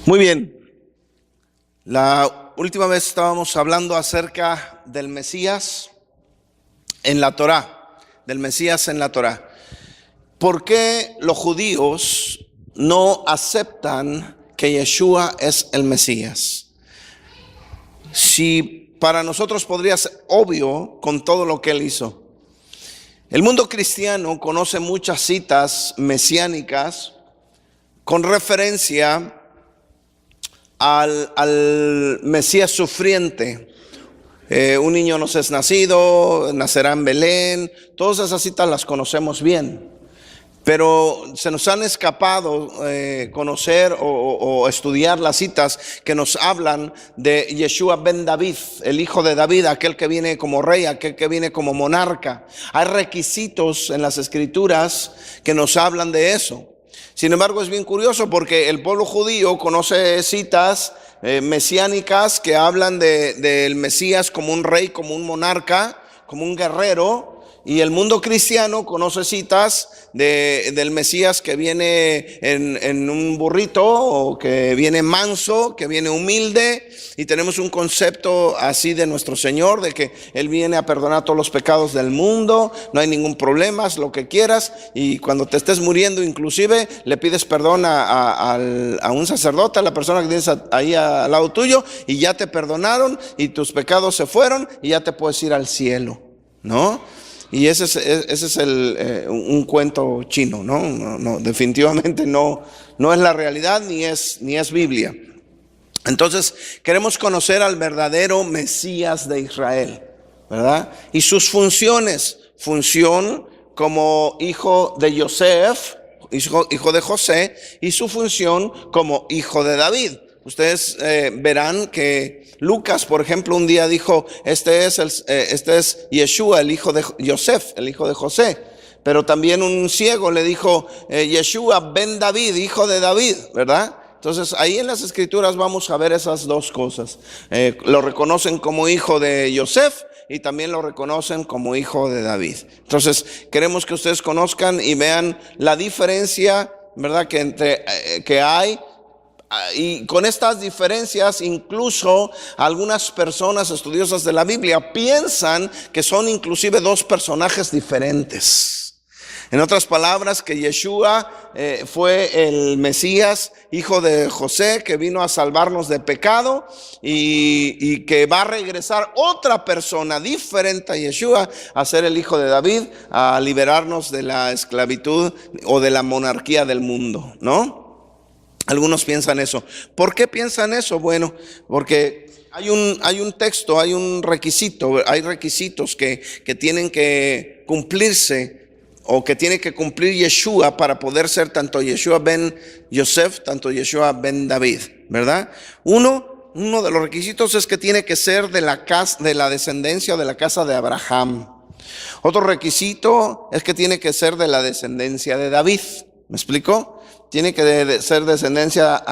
Muy bien, la última vez estábamos hablando acerca del Mesías en la Torá, del Mesías en la Torá. ¿Por qué los judíos no aceptan que Yeshua es el Mesías? Si para nosotros podría ser obvio con todo lo que él hizo. El mundo cristiano conoce muchas citas mesiánicas con referencia al Mesías sufriente. Un niño nos es nacido, nacerá en Belén. Todas esas citas las conocemos bien, pero se nos han escapado conocer o estudiar las citas que nos hablan de Yeshua ben David, el hijo de David, aquel que viene como rey, aquel que viene como monarca. Hay requisitos en las escrituras que nos hablan de eso. Sin embargo, es bien curioso porque el pueblo judío conoce citas mesiánicas que hablan del Mesías como un rey, como un monarca, como un guerrero. Y el mundo cristiano conoce citas del Mesías que viene en un burrito, o que viene manso, que viene humilde. Y tenemos un concepto así de nuestro Señor, de que Él viene a perdonar todos los pecados del mundo, no hay ningún problema, haz lo que quieras. Y cuando te estés muriendo, inclusive, le pides perdón a un sacerdote, a la persona que tienes ahí al lado tuyo, y ya te perdonaron y tus pecados se fueron y ya te puedes ir al cielo, ¿no? Y ese es un cuento chino, ¿no? No, definitivamente no es la realidad ni es Biblia. Entonces queremos conocer al verdadero Mesías de Israel, ¿verdad? Y sus funciones: función como hijo de Yosef, hijo de José, y su función como hijo de David. Ustedes verán que Lucas, por ejemplo, un día dijo: este es Yeshua, el hijo de Yosef, el hijo de José. Pero también un ciego le dijo Yeshua ben David, hijo de David, ¿verdad? Entonces ahí en las escrituras vamos a ver esas dos cosas. Lo reconocen como hijo de Yosef y también lo reconocen como hijo de David. Entonces queremos que ustedes conozcan y vean la diferencia, ¿verdad?, que hay. Y con estas diferencias, incluso algunas personas estudiosas de la Biblia piensan que son inclusive dos personajes diferentes. En otras palabras, que Yeshua fue el Mesías, hijo de José, que vino a salvarnos de pecado, y que va a regresar otra persona diferente a Yeshua a ser el hijo de David, a liberarnos de la esclavitud o de la monarquía del mundo, ¿no? Algunos piensan eso. ¿Por qué piensan eso? Bueno, porque hay un texto, hay un requisito, hay requisitos que tienen que cumplirse, o que tiene que cumplir Yeshua para poder ser tanto Yeshua ben Yosef, tanto Yeshua ben David, ¿verdad? Uno de los requisitos es que tiene que ser de la descendencia o de la casa de Abraham. Otro requisito es que tiene que ser de la descendencia de David. ¿Me explico? Tiene que ser descendencia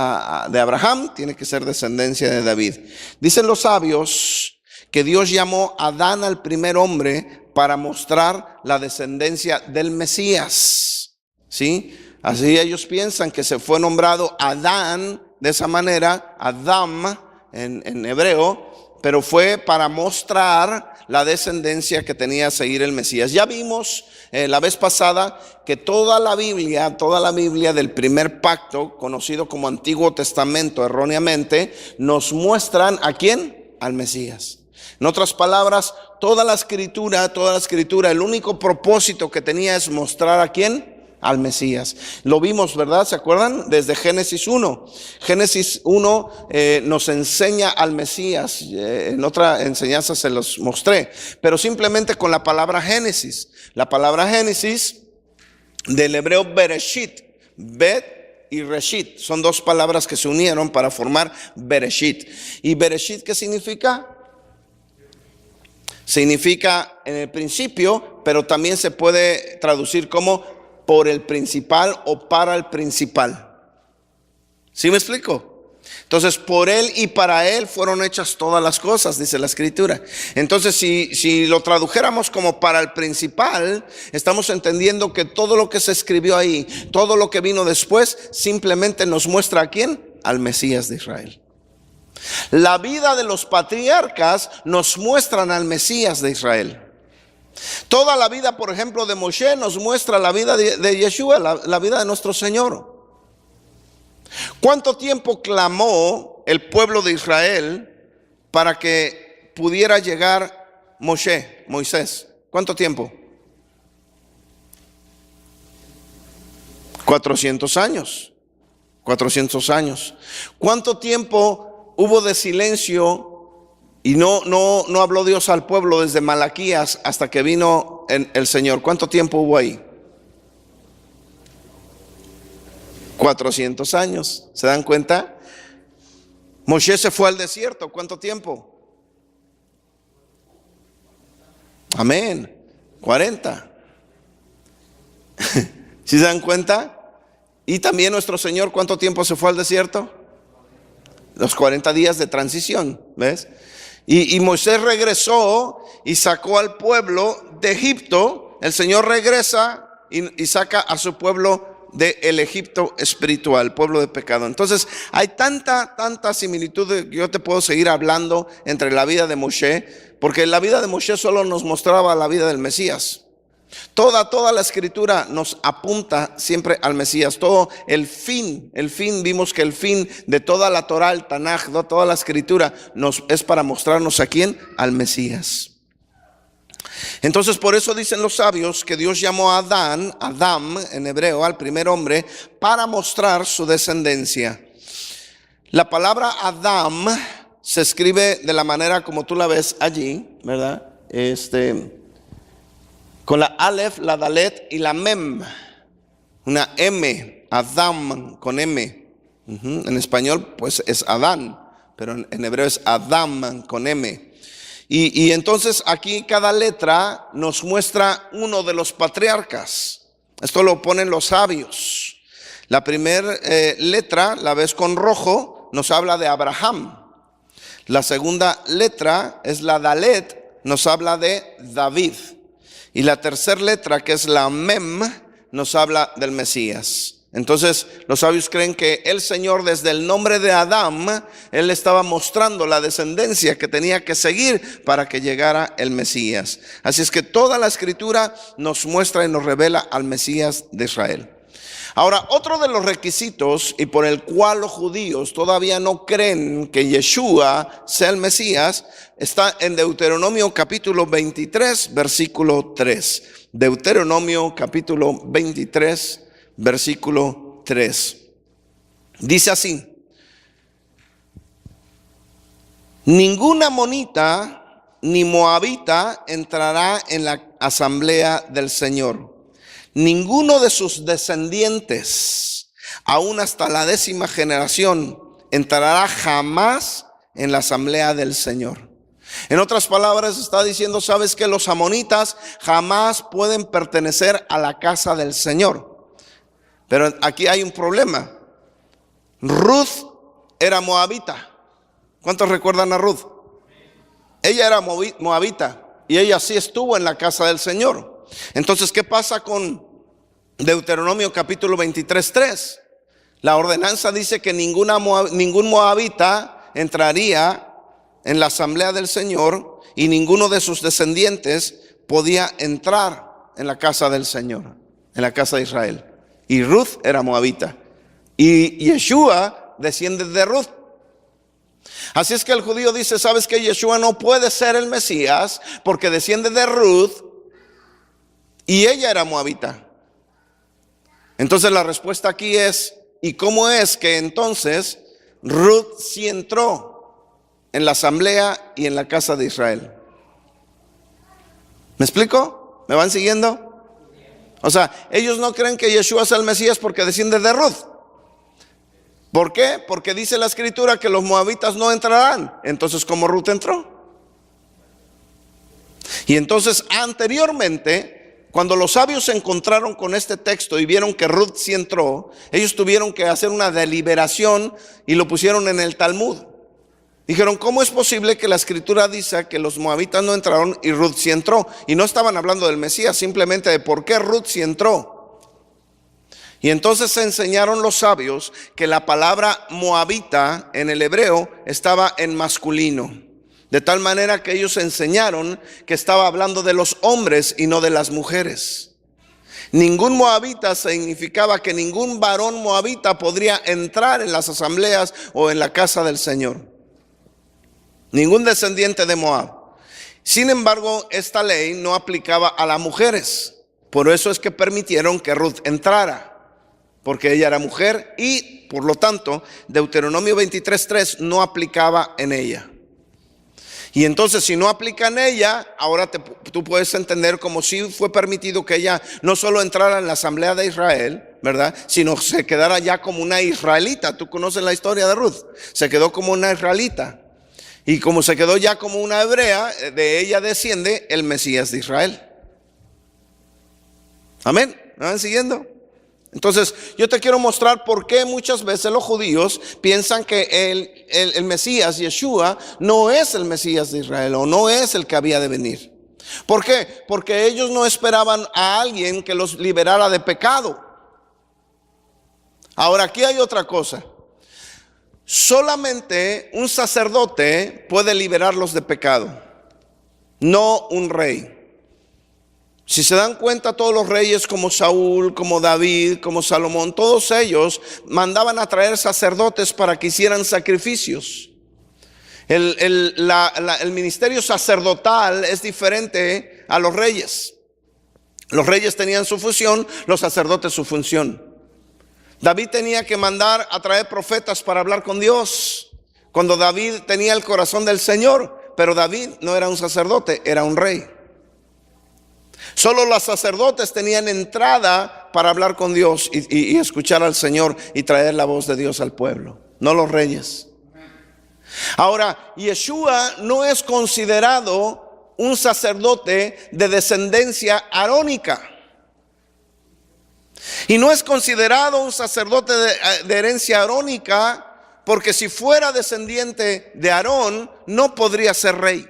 de Abraham, tiene que ser descendencia de David. Dicen los sabios que Dios llamó a Adán al primer hombre para mostrar la descendencia del Mesías, ¿sí? Así ellos piensan que se fue nombrado Adán de esa manera, Adam en hebreo, pero fue para mostrar la descendencia que tenía a seguir el Mesías. Ya vimos la vez pasada que toda la Biblia del primer pacto, conocido como Antiguo Testamento erróneamente, nos muestran ¿a quién? Al Mesías. En otras palabras, toda la escritura, el único propósito que tenía es mostrar ¿a quién? Al Mesías. Lo vimos, ¿verdad? ¿Se acuerdan? Desde Génesis 1. Génesis 1 nos enseña al Mesías. En otra enseñanza se los mostré. Pero simplemente con la palabra Génesis. La palabra Génesis del hebreo Bereshit. Bet y Reshit. Son dos palabras que se unieron para formar Bereshit. ¿Y Bereshit qué significa? Significa en el principio, pero también se puede traducir como por el principal o para el principal. ¿Sí me explico? Entonces, por él y para él fueron hechas todas las cosas, dice la escritura. Entonces, si lo tradujéramos como para el principal, estamos entendiendo que todo lo que se escribió ahí, todo lo que vino después, simplemente nos muestra ¿a quién? al Mesías de Israel. La vida de los patriarcas nos muestran al Mesías de Israel. Toda la vida, por ejemplo, de Moshe nos muestra la vida de Yeshua, la vida de nuestro Señor. ¿Cuánto tiempo clamó el pueblo de Israel para que pudiera llegar Moisés? ¿Cuánto tiempo? 400 años. 400 años. ¿Cuánto tiempo hubo de silencio y no habló Dios al pueblo desde Malaquías hasta que vino el Señor? ¿Cuánto tiempo hubo ahí? 400 años. ¿Se dan cuenta? Moshe se fue al desierto. ¿Cuánto tiempo? Amén. 40. ¿Sí se dan cuenta? Y también nuestro Señor, ¿cuánto tiempo se fue al desierto? Los 40 días de transición, ¿ves? Y Moisés regresó y sacó al pueblo de Egipto. El Señor regresa y saca a su pueblo del Egipto espiritual, pueblo de pecado. Entonces hay tanta similitud, yo te puedo seguir hablando entre la vida de Moshe, porque la vida de Moshe solo nos mostraba la vida del Mesías. Toda la escritura nos apunta siempre al Mesías. Todo el fin, vimos que el fin de toda la Torah, el Tanaj, toda la escritura es para mostrarnos a quién, al Mesías. Entonces por eso dicen los sabios que Dios llamó a Adam en hebreo, al primer hombre, para mostrar su descendencia. La palabra Adam se escribe de la manera como tú la ves allí, ¿verdad? Con la Aleph, la Dalet y la Mem. Una M, Adam con M. En español pues es Adán, pero en hebreo es Adam con M. Y entonces aquí cada letra nos muestra uno de los patriarcas. Esto lo ponen los sabios. La primera letra, la ves con rojo, nos habla de Abraham. La segunda letra es la Dalet, nos habla de David. Y la tercera letra, que es la Mem, nos habla del Mesías. Entonces los sabios creen que el Señor, desde el nombre de Adán, Él estaba mostrando la descendencia que tenía que seguir para que llegara el Mesías. Así es que toda la escritura nos muestra y nos revela al Mesías de Israel. Ahora, otro de los requisitos y por el cual los judíos todavía no creen que Yeshua sea el Mesías, está en Deuteronomio capítulo 23, versículo 3. Deuteronomio capítulo 23, versículo 3. Dice así: ningún amonita ni moabita entrará en la asamblea del Señor. Ninguno de sus descendientes, aún hasta la 10ª generación, entrará jamás en la asamblea del Señor. En otras palabras está diciendo, sabes que los amonitas jamás pueden pertenecer a la casa del Señor. Pero aquí hay un problema. Ruth era moabita. ¿Cuántos recuerdan a Ruth? Ella era moabita y ella sí estuvo en la casa del Señor. Entonces, ¿qué pasa con Deuteronomio capítulo 23, 3? La ordenanza dice que ningún moabita entraría en la asamblea del Señor y ninguno de sus descendientes podía entrar en la casa del Señor, en la casa de Israel. Y Ruth era moabita y Yeshua desciende de Ruth. Así es que el judío dice, sabes que Yeshua no puede ser el Mesías porque desciende de Ruth y ella era moabita. Entonces la respuesta aquí es, ¿y cómo es que entonces Ruth sí entró en la asamblea y en la casa de Israel? ¿Me explico? ¿Me van siguiendo? O sea, ellos no creen que Yeshua sea el Mesías porque desciende de Ruth. ¿Por qué? Porque dice la escritura que los moabitas no entrarán. Entonces, ¿cómo Ruth entró? Y entonces anteriormente, cuando los sabios se encontraron con este texto y vieron que Ruth sí entró, ellos tuvieron que hacer una deliberación y lo pusieron en el Talmud. Dijeron, ¿cómo es posible que la escritura dice que los moabitas no entraron y Ruth sí entró? Y no estaban hablando del Mesías, simplemente de por qué Ruth sí entró. Y entonces se enseñaron los sabios que la palabra moabita en el hebreo estaba en masculino. De tal manera que ellos enseñaron que estaba hablando de los hombres y no de las mujeres. Ningún moabita significaba que ningún varón moabita podría entrar en las asambleas o en la casa del Señor. Ningún descendiente de Moab. Sin embargo, esta ley no aplicaba a las mujeres. Por eso es que permitieron que Ruth entrara, porque ella era mujer y por lo tanto Deuteronomio 23:3 no aplicaba en ella. Y entonces si no aplica en ella, ahora tú puedes entender como si fue permitido que ella no solo entrara en la asamblea de Israel, ¿verdad? Sino se quedara ya como una israelita. Tú conoces la historia de Ruth. Se quedó como una israelita. Y como se quedó ya como una hebrea, de ella desciende el Mesías de Israel. Amén. ¿Me van siguiendo? Entonces yo te quiero mostrar por qué muchas veces los judíos piensan que el Mesías, Yeshua, no es el Mesías de Israel o no es el que había de venir. ¿Por qué? Porque ellos no esperaban a alguien que los liberara de pecado. Ahora aquí hay otra cosa. Solamente un sacerdote puede liberarlos de pecado, no un rey. Si se dan cuenta, todos los reyes como Saúl, como David, como Salomón, todos ellos mandaban a traer sacerdotes para que hicieran sacrificios. El ministerio sacerdotal es diferente a los reyes. Los reyes tenían su función, los sacerdotes su función. David tenía que mandar a traer profetas para hablar con Dios, cuando David tenía el corazón del Señor. Pero David no era un sacerdote, era un rey. Solo los sacerdotes tenían entrada para hablar con Dios y escuchar al Señor y traer la voz de Dios al pueblo, no los reyes. Ahora, Yeshua no es considerado un sacerdote de descendencia arónica. Y no es considerado un sacerdote de herencia arónica porque si fuera descendiente de Aarón no podría ser rey.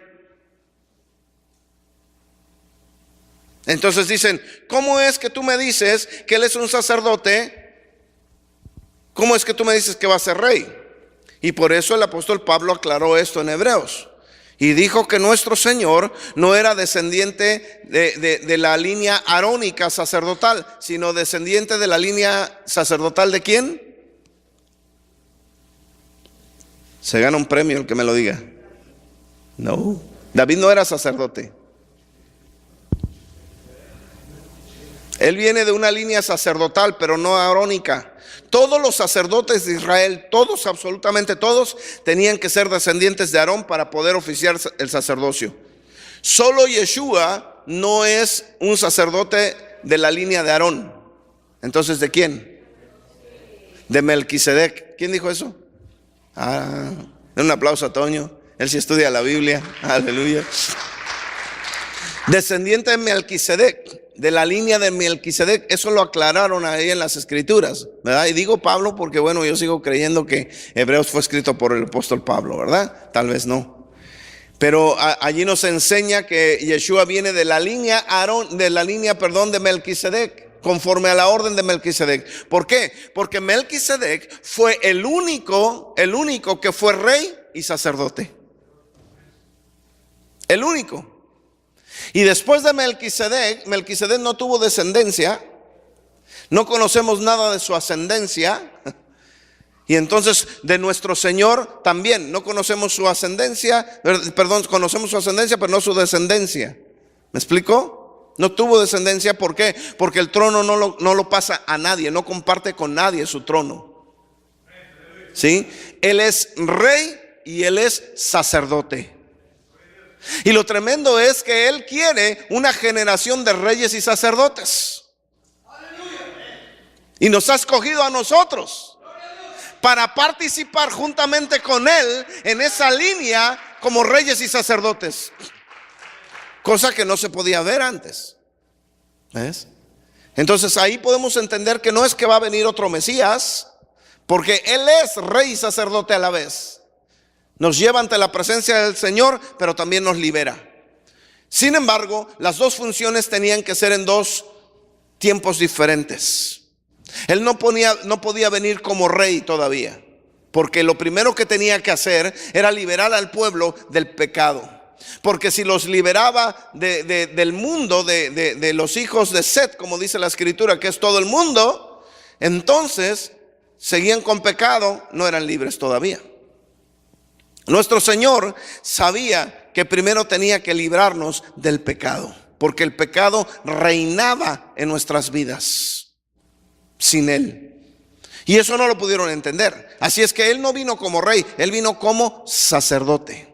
Entonces dicen, ¿cómo es que tú me dices que él es un sacerdote? ¿Cómo es que tú me dices que va a ser rey? Y por eso el apóstol Pablo aclaró esto en Hebreos. Y dijo que nuestro Señor no era descendiente de la línea arónica sacerdotal, sino descendiente de la línea sacerdotal ¿de quién? Se gana un premio el que me lo diga. No, David no era sacerdote. Él viene de una línea sacerdotal, pero no arónica. Todos los sacerdotes de Israel, todos, absolutamente todos, tenían que ser descendientes de Aarón para poder oficiar el sacerdocio. Solo Yeshua no es un sacerdote de la línea de Aarón. Entonces, ¿de quién? De Melquisedec. ¿Quién dijo eso? Un aplauso a Toño. Él sí estudia la Biblia. Aleluya. Descendiente de Melquisedec, de la línea de Melquisedec. Eso lo aclararon ahí en las escrituras, ¿verdad? Y digo Pablo porque bueno, yo sigo creyendo que Hebreos fue escrito por el apóstol Pablo, ¿verdad? Tal vez no. Pero allí nos enseña que Yeshua viene de la línea de Melquisedec, conforme a la orden de Melquisedec. ¿Por qué? Porque Melquisedec fue el único que fue rey y sacerdote. El único. Y después de Melquisedec no tuvo descendencia. No conocemos nada de su ascendencia. Y entonces de nuestro Señor también no conocemos su ascendencia. Perdón, conocemos su ascendencia, pero no su descendencia. ¿Me explico? No tuvo descendencia. ¿Por qué? Porque el trono no lo pasa a nadie. No comparte con nadie su trono. ¿Sí? Él es rey y él es sacerdote. Y lo tremendo es que él quiere una generación de reyes y sacerdotes. Y nos ha escogido a nosotros para participar juntamente con él en esa línea como reyes y sacerdotes. Cosa que no se podía ver antes. ¿Ves? Entonces ahí podemos entender que no es que va a venir otro Mesías, porque él es rey y sacerdote a la vez. Nos lleva ante la presencia del Señor, pero también nos libera. Sin embargo, las dos funciones tenían que ser en dos tiempos diferentes. Él no podía venir como rey todavía, porque lo primero que tenía que hacer era liberar al pueblo del pecado. Porque si los liberaba del mundo, de los hijos de Set, como dice la escritura, que es todo el mundo, entonces seguían con pecado, no eran libres todavía. Nuestro Señor sabía que primero tenía que librarnos del pecado, porque el pecado reinaba en nuestras vidas sin Él. Y eso no lo pudieron entender. Así es que Él no vino como rey, Él vino como sacerdote.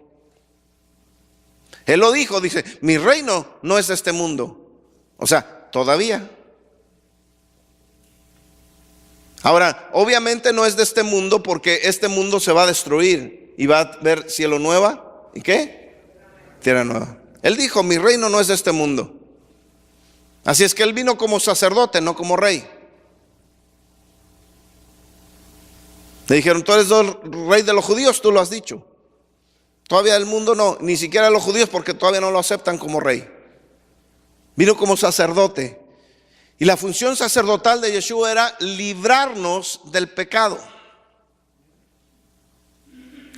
Él lo dijo, dice, mi reino no es de este mundo. O sea, todavía. Ahora, obviamente no es de este mundo, porque este mundo se va a destruir y va a haber cielo nueva. ¿Y qué? Tierra nueva. Él dijo, mi reino no es de este mundo. Así es que Él vino como sacerdote, no como rey. Le dijeron, tú eres rey de los judíos, tú lo has dicho. Todavía el mundo no, ni siquiera los judíos, porque todavía no lo aceptan como rey. Vino como sacerdote. Y la función sacerdotal de Yeshua era librarnos del pecado.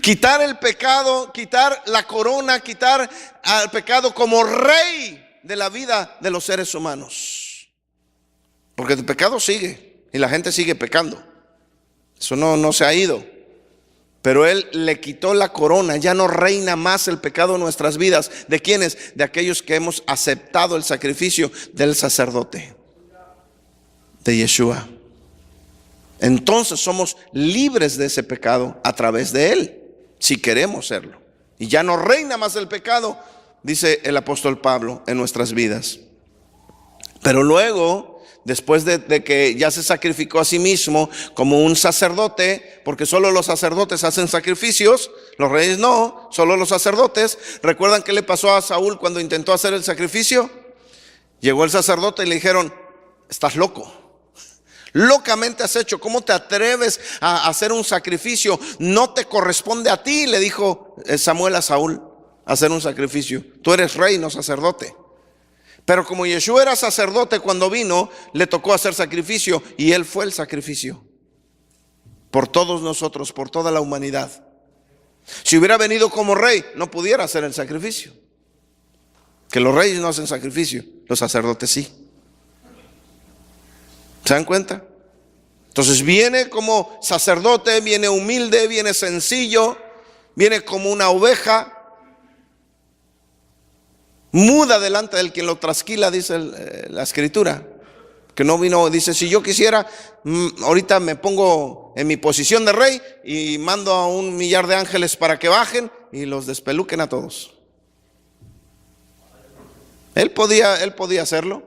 Quitar el pecado, quitar la corona, quitar al pecado como rey de la vida de los seres humanos. Porque el pecado sigue y la gente sigue pecando. Eso no se ha ido. Pero Él le quitó la corona, ya no reina más el pecado en nuestras vidas. ¿De quiénes? De aquellos que hemos aceptado el sacrificio del sacerdote, de Yeshua. Entonces somos libres de ese pecado a través de Él, si queremos serlo. Y ya no reina más el pecado, dice el apóstol Pablo, en nuestras vidas. Pero luego, después de que ya se sacrificó a sí mismo como un sacerdote, porque solo los sacerdotes hacen sacrificios, los reyes no, solo los sacerdotes. ¿Recuerdan qué le pasó a Saúl cuando intentó hacer el sacrificio? Llegó el sacerdote y le dijeron, estás loco, locamente has hecho, ¿cómo te atreves a hacer un sacrificio? No te corresponde a ti, le dijo Samuel a Saúl, hacer un sacrificio. Tú eres rey, no sacerdote. Pero como Yeshua era sacerdote cuando vino, le tocó hacer sacrificio, y Él fue el sacrificio por todos nosotros, por toda la humanidad. Si hubiera venido como rey, no pudiera hacer el sacrificio. Que los reyes no hacen sacrificio, los sacerdotes sí. ¿Se dan cuenta? Entonces viene como sacerdote, viene humilde, viene sencillo, viene como una oveja muda delante del quien lo trasquila, dice la escritura. Que no vino, dice, si yo quisiera, ahorita me pongo en mi posición de rey y mando a 1,000,000 de ángeles para que bajen y los despeluquen a todos. Él podía hacerlo,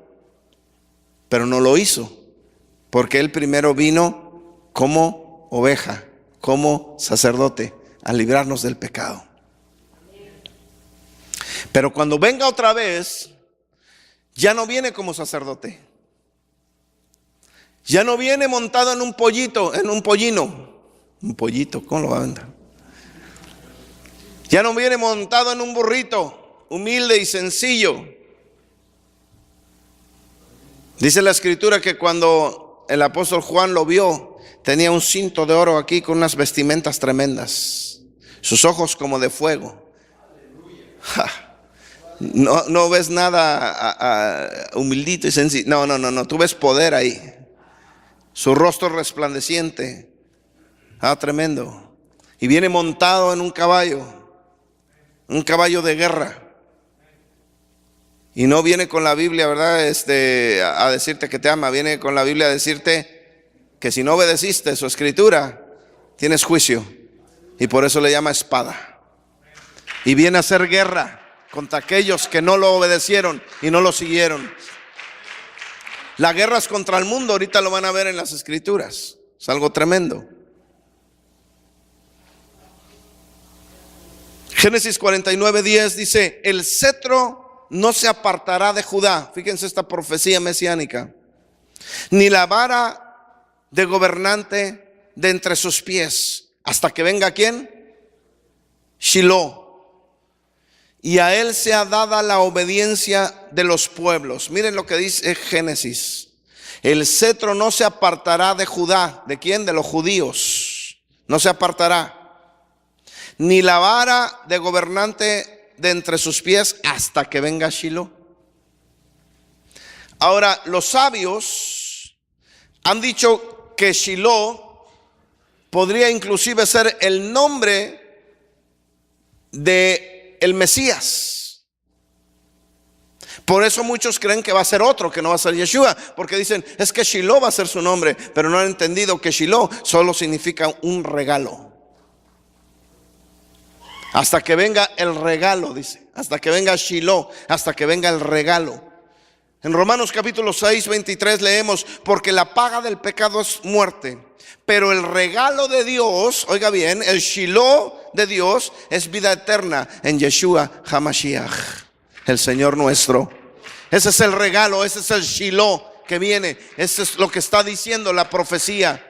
pero no lo hizo, porque Él primero vino como oveja, como sacerdote, a librarnos del pecado. Pero cuando venga otra vez, ya no viene como sacerdote. Ya no viene montado en un pollito, en un pollino. Un pollito, ¿cómo lo va a vender? Ya no viene montado en un burrito, humilde y sencillo. Dice la escritura que cuando el apóstol Juan lo vio, tenía un cinto de oro aquí con unas vestimentas tremendas, sus ojos como de fuego. No ves nada humildito y sencillo. No, tú ves poder ahí. Su rostro resplandeciente. Tremendo. Y viene montado en un caballo de guerra. Y no viene con la Biblia, ¿verdad? A decirte que te ama. Viene con la Biblia a decirte que si no obedeciste su escritura, tienes juicio. Y por eso le llama espada. Y viene a hacer guerra contra aquellos que no lo obedecieron y no lo siguieron. La guerra es contra el mundo, ahorita lo van a ver en las escrituras. Es algo tremendo. Génesis 49:10 dice, el cetro no se apartará de Judá. Fíjense esta profecía mesiánica. Ni la vara de gobernante de entre sus pies, hasta que venga ¿quién? Shiloh. Y a Él sea dada la obediencia de los pueblos. Miren lo que dice Génesis. El cetro no se apartará de Judá. ¿De quién? De los judíos. No se apartará. Ni la vara de gobernante de entre sus pies hasta que venga Shiloh. Ahora, los sabios han dicho que Shiloh podría inclusive ser el nombre de el Mesías. Por eso muchos creen que va a ser otro, que no va a ser Yeshua, porque dicen, es que Shiloh va a ser su nombre, pero no han entendido que Shiloh solo significa un regalo. Hasta que venga el regalo, dice, hasta que venga Shiloh, hasta que venga el regalo. En Romanos capítulo 6, 23 leemos, porque la paga del pecado es muerte, pero el regalo de Dios, oiga bien, el Shiloh de Dios es vida eterna en Yeshua HaMashiach, el Señor nuestro. Ese es el regalo, ese es el Shiloh que viene, ese es lo que está diciendo la profecía.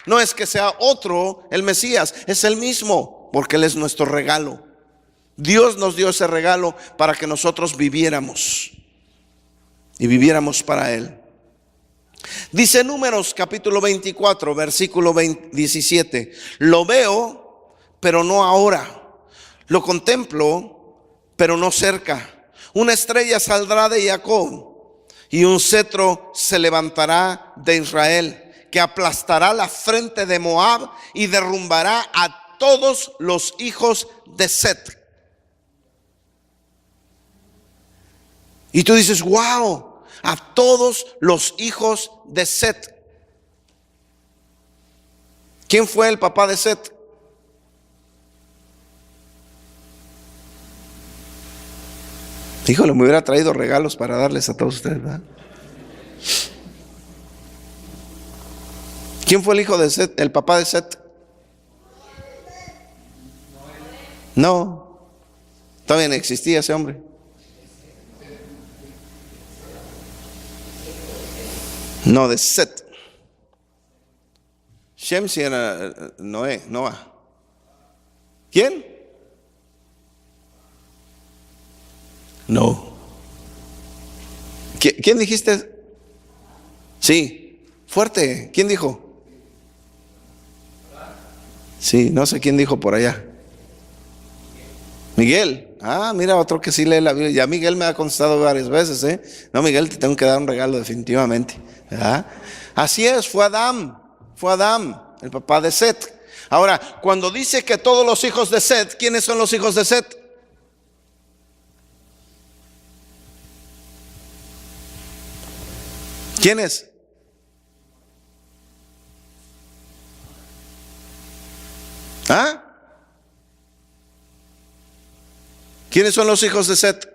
No es que sea otro el Mesías, es el mismo, porque Él es nuestro regalo. Dios nos dio ese regalo para que nosotros viviéramos y viviéramos para Él. Dice Números capítulo 24, versículo 17. Lo veo, pero no ahora. Lo contemplo, pero no cerca. Una estrella saldrá de Jacob y un cetro se levantará de Israel, que aplastará la frente de Moab y derrumbará a todos los hijos de Set. Y tú dices, wow, a todos los hijos de Set. ¿Quién fue el papá de Set? Híjole, me hubiera traído regalos para darles a todos ustedes, ¿verdad? ¿Quién fue el hijo de Set, el papá de Set? No, todavía no existía ese hombre. No, de Set. Shem si era Noah. ¿Quién? No. ¿Quién dijiste? Sí, fuerte. ¿Quién dijo? Sí, no sé quién dijo por allá. Miguel. Ah, mira, otro que sí lee la Biblia. Ya Miguel me ha contestado varias veces, ¿eh? No, Miguel, te tengo que dar un regalo definitivamente, ¿verdad? Así es, fue Adán, el papá de Set. Ahora, cuando dice que todos los hijos de Set, ¿quiénes son los hijos de Set? ¿Quiénes? ¿Ah? ¿Quiénes son los hijos de Set?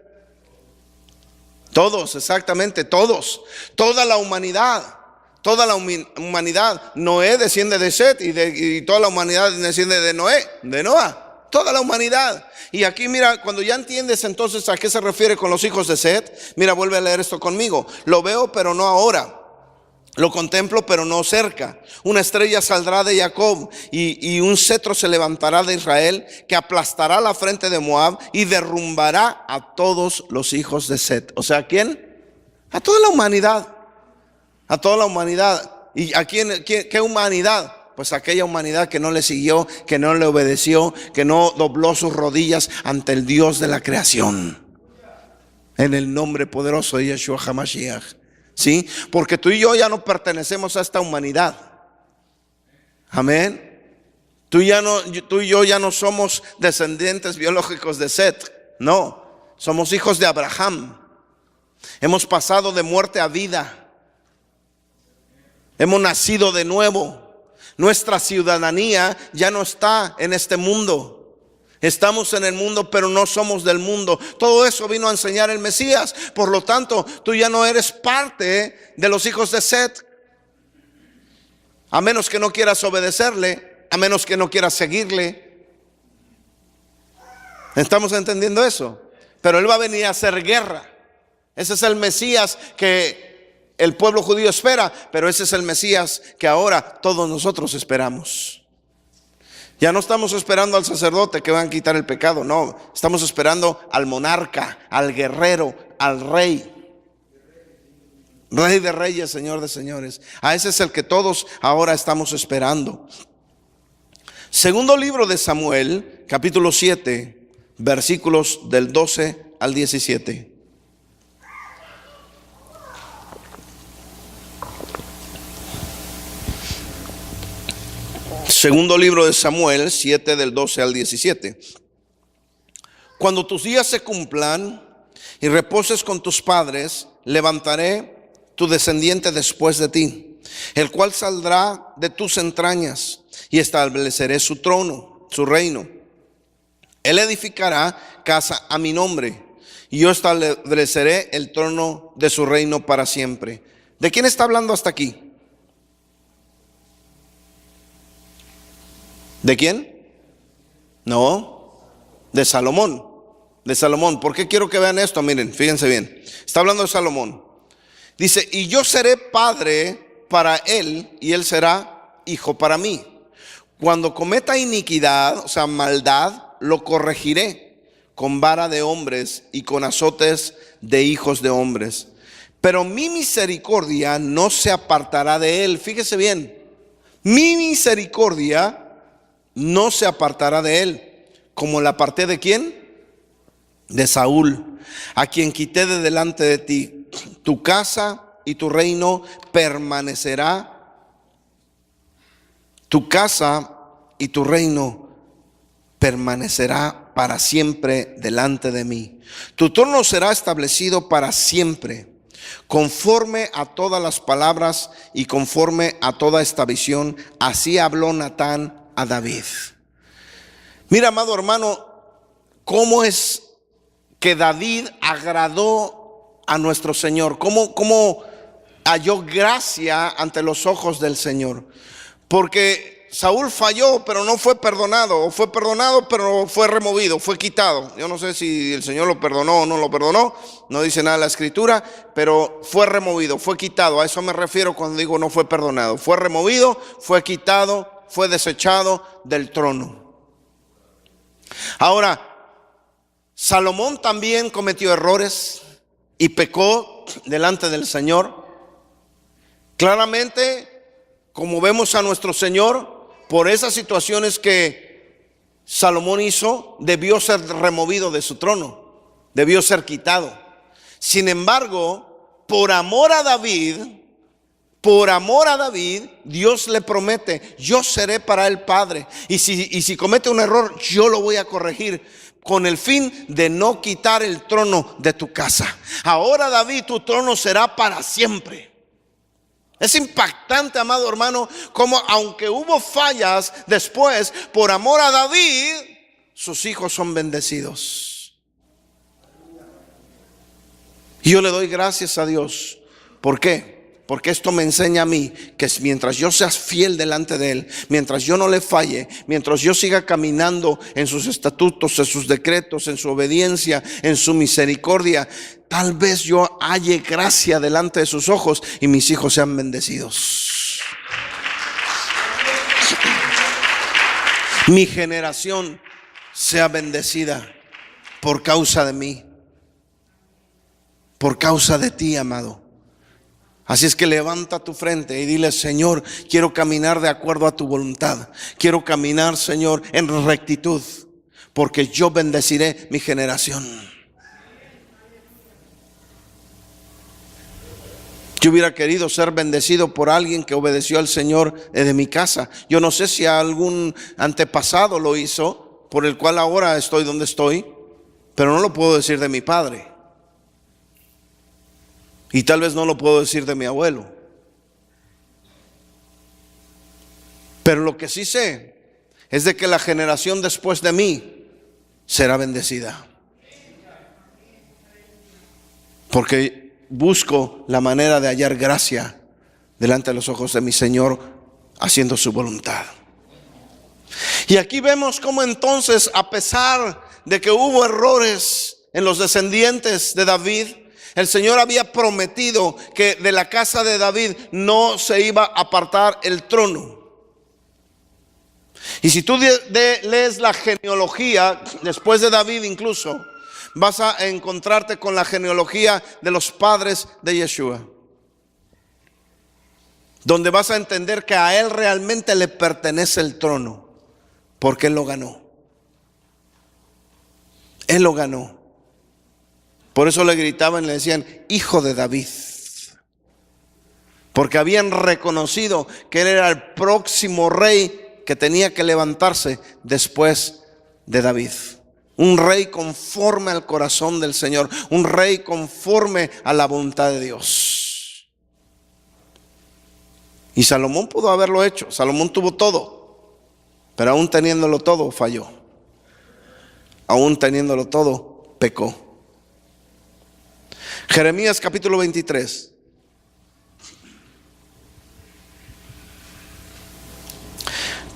Todos, exactamente, todos. Toda la humanidad. Toda la humanidad. Noé desciende de Set y toda la humanidad desciende de Noah. Toda la humanidad. Y aquí mira, cuando ya entiendes entonces a qué se refiere con los hijos de Set, mira, vuelve a leer esto conmigo. Lo veo, pero no ahora. Lo contemplo, pero no cerca. Una estrella saldrá de Jacob y un cetro se levantará de Israel, que aplastará la frente de Moab y derrumbará a todos los hijos de Set. O sea, ¿a quién? A toda la humanidad. A toda la humanidad. ¿Y a quién? ¿Qué humanidad? Pues aquella humanidad que no le siguió, que no le obedeció, que no dobló sus rodillas ante el Dios de la creación. En el nombre poderoso de Yeshua HaMashiach. ¿Sí? Porque tú y yo ya no pertenecemos a esta humanidad. Amén. Tú y yo ya no somos descendientes biológicos de Set. No, somos hijos de Abraham. Hemos pasado de muerte a vida. Hemos nacido de nuevo. Nuestra ciudadanía ya no está en este mundo. Estamos en el mundo, pero no somos del mundo. Todo eso vino a enseñar el Mesías. Por lo tanto, tú ya no eres parte de los hijos de Set. A menos que no quieras obedecerle, a menos que no quieras seguirle. ¿Estamos entendiendo eso? Pero Él va a venir a hacer guerra. Ese es el Mesías que el pueblo judío espera, pero ese es el Mesías que ahora todos nosotros esperamos. Ya no estamos esperando al sacerdote que va a quitar el pecado, no, estamos esperando al monarca, al guerrero, al rey. Rey de reyes, Señor de señores. A ese es el que todos ahora estamos esperando. Segundo libro de Samuel, capítulo 7, versículos del 12 al 17. Segundo libro de Samuel 7 del 12 al 17. Cuando tus días se cumplan y reposes con tus padres, levantaré tu descendiente después de ti, el cual saldrá de tus entrañas, y estableceré su trono, su reino. Él edificará casa a mi nombre, y yo estableceré el trono de su reino para siempre. ¿De quién está hablando hasta aquí? ¿De quién? No, de Salomón. De Salomón. ¿Por qué quiero que vean esto? Miren, fíjense bien. Está hablando de Salomón. Dice, y yo seré padre para él y él será hijo para mí. Cuando cometa iniquidad, o sea, maldad, lo corregiré con vara de hombres y con azotes de hijos de hombres. Pero mi misericordia no se apartará de él. Fíjese bien, mi misericordia no se apartará de él, como la aparté de ¿quién? De Saúl, a quien quité de delante de ti. Tu casa y tu reino permanecerá. Tu casa y tu reino permanecerá para siempre delante de mí. Tu trono será establecido para siempre, conforme a todas las palabras y conforme a toda esta visión. Así habló Natán a David. Mira, amado hermano, cómo es que David agradó a nuestro Señor, cómo halló gracia ante los ojos del Señor. Porque Saúl falló, pero no fue perdonado, o fue perdonado, pero fue removido, fue quitado. Yo no sé si el Señor lo perdonó o no lo perdonó, no dice nada la escritura, pero fue removido, fue quitado. A eso me refiero cuando digo no fue perdonado. Fue removido, fue quitado, fue desechado del trono. Ahora, Salomón también cometió errores y pecó delante del Señor. Claramente, como vemos a nuestro Señor, por esas situaciones que Salomón hizo, debió ser removido de su trono, debió ser quitado. Sin embargo, por amor a David, Dios le promete, yo seré para él padre. Y si comete un error, yo lo voy a corregir, con el fin de no quitar el trono de tu casa. Ahora, David, tu trono será para siempre. Es impactante, amado hermano, como aunque hubo fallas después, por amor a David, sus hijos son bendecidos. Y yo le doy gracias a Dios. ¿Por qué? Porque esto me enseña a mí que mientras yo sea fiel delante de Él, mientras yo no le falle, mientras yo siga caminando en sus estatutos, en sus decretos, en su obediencia, en su misericordia, tal vez yo halle gracia delante de sus ojos y mis hijos sean bendecidos. Mi generación sea bendecida por causa de mí, por causa de ti, amado. Así es que levanta tu frente y dile: Señor, quiero caminar de acuerdo a tu voluntad. Quiero caminar, Señor, en rectitud, porque yo bendeciré mi generación. Yo hubiera querido ser bendecido por alguien que obedeció al Señor de mi casa. Yo no sé si algún antepasado lo hizo, por el cual ahora estoy donde estoy, pero no lo puedo decir de mi padre. Y tal vez no lo puedo decir de mi abuelo. Pero lo que sí sé es de que la generación después de mí será bendecida. Porque busco la manera de hallar gracia delante de los ojos de mi Señor, haciendo su voluntad. Y aquí vemos cómo entonces, a pesar de que hubo errores en los descendientes de David, el Señor había prometido que de la casa de David no se iba a apartar el trono. Y si tú lees la genealogía, después de David incluso, vas a encontrarte con la genealogía de los padres de Yeshua. donde vas a entender que a Él realmente le pertenece el trono, porque Él lo ganó. Él lo ganó. Por eso le gritaban y le decían, Hijo de David, porque habían reconocido que Él era el próximo rey que tenía que levantarse después de David. Un rey conforme al corazón del Señor, un rey conforme a la voluntad de Dios. Y Salomón pudo haberlo hecho. Salomón tuvo todo, pero aún teniéndolo todo falló. Aún teniéndolo todo pecó. Jeremías capítulo 23.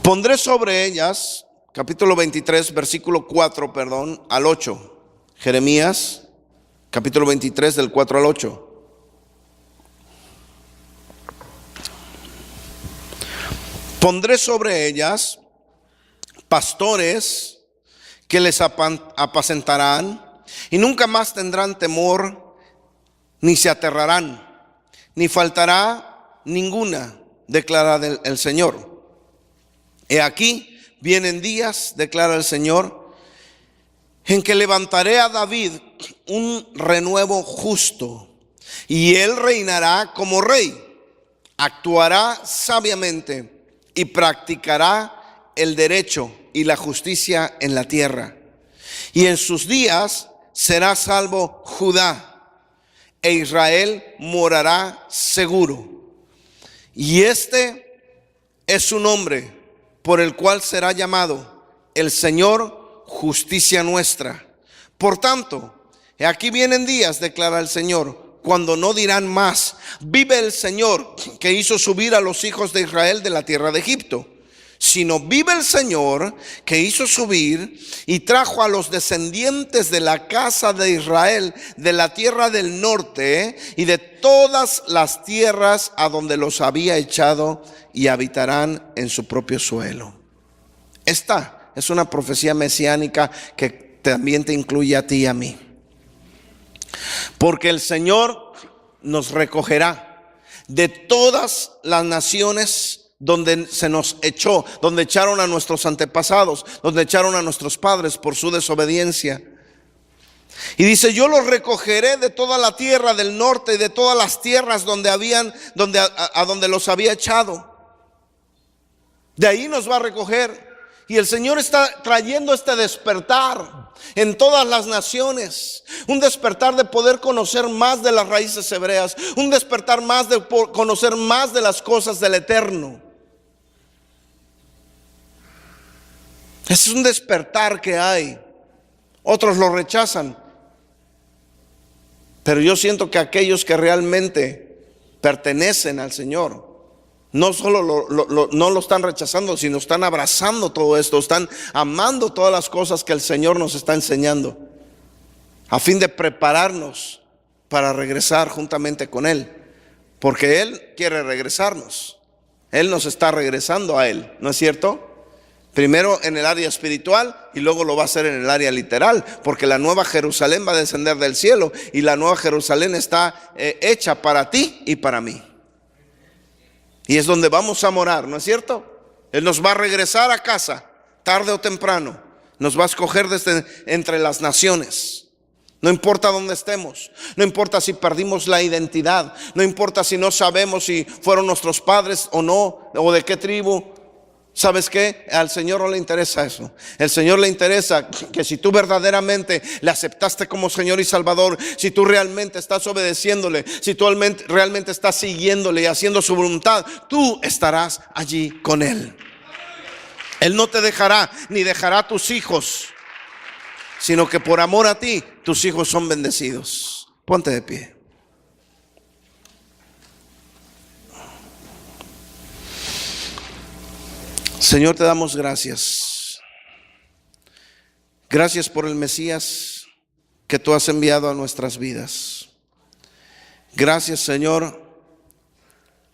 Pondré sobre ellas, capítulo 23, versículo 4, al 8. Jeremías, capítulo 23, del 4 al 8. Pondré sobre ellas pastores que les apacentarán, y nunca más tendrán temor, ni se aterrarán, ni faltará ninguna, declara el Señor. He aquí, vienen días, declara el Señor, en que levantaré a David un renuevo justo, y él reinará como rey, actuará sabiamente y practicará el derecho y la justicia en la tierra. Y en sus días será salvo Judá, e Israel morará seguro. Y este es su nombre, por el cual será llamado el Señor, justicia nuestra. Por tanto, he aquí vienen días, declara el Señor, cuando no dirán más, vive el Señor que hizo subir a los hijos de Israel de la tierra de Egipto, sino vive el Señor que hizo subir y trajo a los descendientes de la casa de Israel de la tierra del norte y de todas las tierras a donde los había echado, y habitarán en su propio suelo. Esta es una profecía mesiánica que también te incluye a ti y a mí. Porque el Señor nos recogerá de todas las naciones donde se nos echó, donde echaron a nuestros antepasados, donde echaron a nuestros padres por su desobediencia. Y dice, yo los recogeré de toda la tierra del norte y de todas las tierras donde donde los había echado. De ahí nos va a recoger. Y el Señor está trayendo este despertar en todas las naciones. Un despertar de poder conocer más de las raíces hebreas. Un despertar más de conocer más de las cosas del eterno. Es un despertar que hay. Otros lo rechazan. Pero yo siento que aquellos que realmente pertenecen al Señor, no solo no lo están rechazando, sino están abrazando todo esto, están amando todas las cosas que el Señor nos está enseñando, a fin de prepararnos para regresar juntamente con Él, porque Él quiere regresarnos. Él nos está regresando a Él, ¿no es cierto? Primero en el área espiritual y luego lo va a hacer en el área literal, porque la nueva Jerusalén va a descender del cielo y la nueva Jerusalén está hecha para ti y para mí. Y es donde vamos a morar, ¿no es cierto? Él nos va a regresar a casa, tarde o temprano. Nos va a escoger desde entre las naciones. No importa dónde estemos, no importa si perdimos la identidad, no importa si no sabemos si fueron nuestros padres o no, o de qué tribu. ¿Sabes qué? Al Señor no le interesa eso. El Señor le interesa que si tú verdaderamente le aceptaste como Señor y Salvador, si tú realmente estás obedeciéndole, si tú realmente estás siguiéndole y haciendo su voluntad, tú estarás allí con Él. Él no te dejará ni dejará a tus hijos, sino que por amor a ti, tus hijos son bendecidos. Ponte de pie. Señor, te damos gracias. Gracias por el Mesías que tú has enviado a nuestras vidas. Gracias, Señor,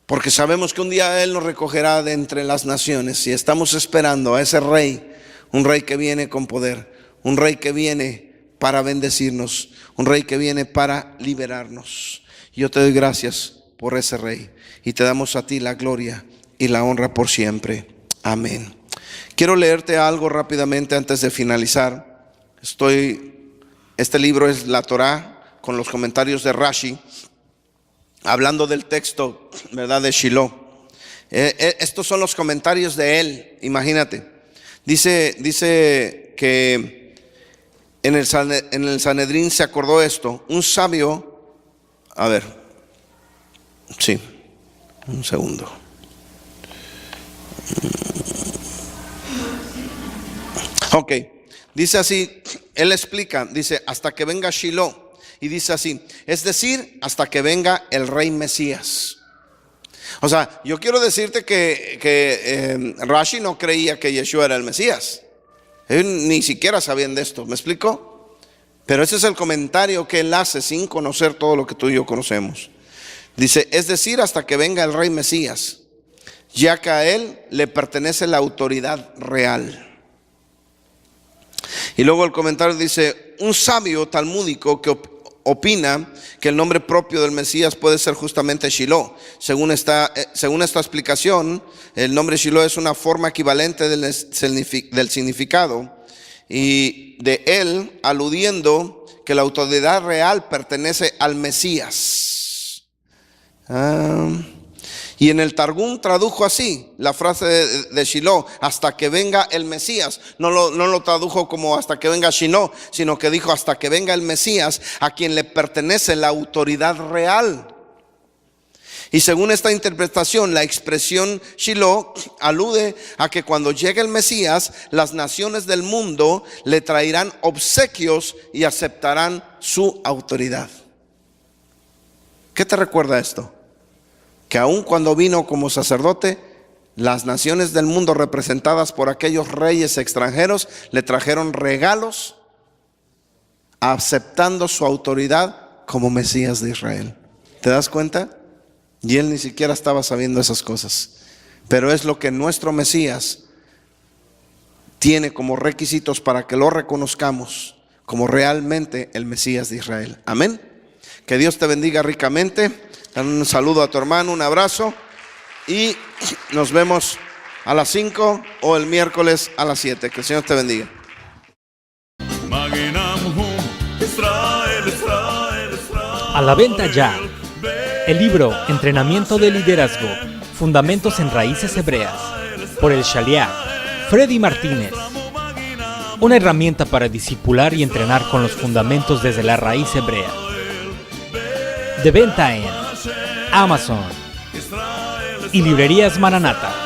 porque sabemos que un día Él nos recogerá de entre las naciones y estamos esperando a ese Rey, un Rey que viene con poder, un Rey que viene para bendecirnos, un Rey que viene para liberarnos. Yo te doy gracias por ese Rey. Y te damos a ti la gloria y la honra por siempre. Amén. Quiero leerte algo rápidamente antes de finalizar. Este libro es la Torá con los comentarios de Rashi, hablando del texto, ¿verdad?, de Shiloh. Estos son los comentarios de él. Imagínate. Dice que en el Sanedrín se acordó esto. Un sabio, a ver, sí, un segundo. Ok, dice así, él explica, dice, hasta que venga Shiloh. Y dice así, es decir, hasta que venga el Rey Mesías. O sea, yo quiero decirte que Rashi no creía que Yeshua era el Mesías. Ellos ni siquiera sabían de esto, ¿me explico? Pero ese es el comentario que él hace sin conocer todo lo que tú y yo conocemos. Dice, es decir, hasta que venga el Rey Mesías, ya que a él le pertenece la autoridad real. Y luego el comentario dice, un sabio talmúdico que opina que el nombre propio del Mesías puede ser justamente Shiloh. Según esta explicación, el nombre Shiloh es una forma equivalente del significado y de él, aludiendo que la autoridad real pertenece al Mesías. Y en el Targum tradujo así la frase de Shiloh, hasta que venga el Mesías. No lo tradujo como hasta que venga Shiloh, sino que dijo hasta que venga el Mesías, a quien le pertenece la autoridad real. Y según esta interpretación, la expresión Shiloh alude a que cuando llegue el Mesías, las naciones del mundo le traerán obsequios y aceptarán su autoridad. ¿Qué te recuerda esto? Que aun cuando vino como sacerdote, las naciones del mundo representadas por aquellos reyes extranjeros le trajeron regalos aceptando su autoridad como Mesías de Israel. ¿Te das cuenta? Y él ni siquiera estaba sabiendo esas cosas. Pero es lo que nuestro Mesías tiene como requisitos para que lo reconozcamos como realmente el Mesías de Israel. Amén. Que Dios te bendiga ricamente. Un saludo a tu hermano, un abrazo y nos vemos a las 5 o el miércoles a las 7. Que el Señor te bendiga. A la venta ya. El libro Entrenamiento de Liderazgo, Fundamentos en Raíces Hebreas, por el Shaliach Freddy Martínez. Una herramienta para discipular y entrenar con los fundamentos desde la raíz hebrea. De venta en Amazon y librerías Maranata.